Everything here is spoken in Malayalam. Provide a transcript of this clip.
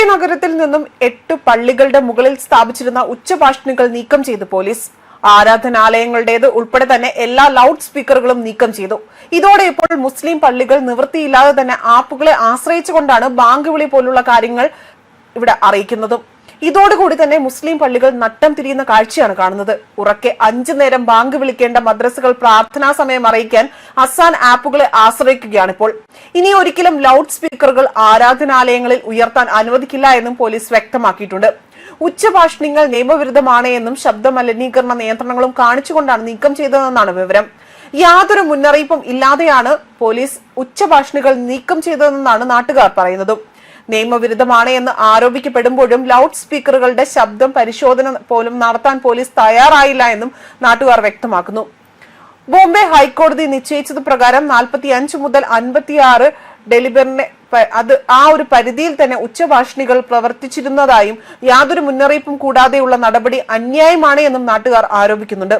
ബോംബെ നഗരത്തിൽ നിന്നും 8 പള്ളികളുടെ മുകളിൽ സ്ഥാപിച്ചിരുന്ന ഉച്ചഭാഷിണികൾ നീക്കം ചെയ്തു പോലീസ്. ആരാധനാലയങ്ങളുടേത് ഉൾപ്പെടെ തന്നെ എല്ലാ ലൗഡ് സ്പീക്കറുകളും നീക്കം ചെയ്തു. ഇതോടെ ഇപ്പോൾ മുസ്ലിം പള്ളികൾ നിവൃത്തിയില്ലാതെ തന്നെ ആപ്പുകളെ ആശ്രയിച്ചുകൊണ്ടാണ് ബാങ്ക് വിളി പോലുള്ള കാര്യങ്ങൾ ഇവിടെ അറിയിക്കുന്നതും. ഇതോടുകൂടി തന്നെ മുസ്ലിം പള്ളികൾ നട്ടം തിരിയുന്ന കാഴ്ചയാണ് കാണുന്നത്. ഉറക്കെ 5 നേരം ബാങ്ക് വിളിക്കേണ്ട മദ്രസകൾ പ്രാർത്ഥനാ സമയം അറിയിക്കാൻ അസാൻ ആപ്പുകളെ ആശ്രയിക്കുകയാണ് ഇപ്പോൾ. ഇനി ഒരിക്കലും ലൗഡ് സ്പീക്കറുകൾ ആരാധനാലയങ്ങളിൽ ഉയർത്താൻ അനുവദിക്കില്ല എന്നും പോലീസ് വ്യക്തമാക്കിയിട്ടുണ്ട്. ഉച്ചഭാഷണങ്ങൾ നിയമവിരുദ്ധമാണ് എന്നും ശബ്ദ മലിനീകരണ നിയന്ത്രണങ്ങളും കാണിച്ചുകൊണ്ടാണ് നീക്കം ചെയ്തതെന്നാണ് വിവരം. യാതൊരു മുന്നറിയിപ്പും ഇല്ലാതെയാണ് പോലീസ് ഉച്ചഭാഷണികൾ നീക്കം ചെയ്തതെന്നാണ് നാട്ടുകാർ പറയുന്നതും. നിയമവിരുദ്ധമാണ് എന്ന് ആരോപിക്കപ്പെടുമ്പോഴും ലൗഡ് സ്പീക്കറുകളുടെ ശബ്ദം പരിശോധന പോലും നടത്താൻ പോലീസ് തയ്യാറായില്ല എന്നും നാട്ടുകാർ വ്യക്തമാക്കുന്നു. ബോംബെ ഹൈക്കോടതി നിശ്ചയിച്ചത് പ്രകാരം 45 മുതൽ 56 ഡെലിബറിനെ ആ ഒരു പരിധിയിൽ തന്നെ ഉച്ചഭാഷിണികൾ പ്രവർത്തിച്ചിരുന്നതായും യാതൊരു മുന്നറിയിപ്പും കൂടാതെയുള്ള നടപടി അന്യായമാണ് എന്നും നാട്ടുകാർ ആരോപിക്കുന്നുണ്ട്.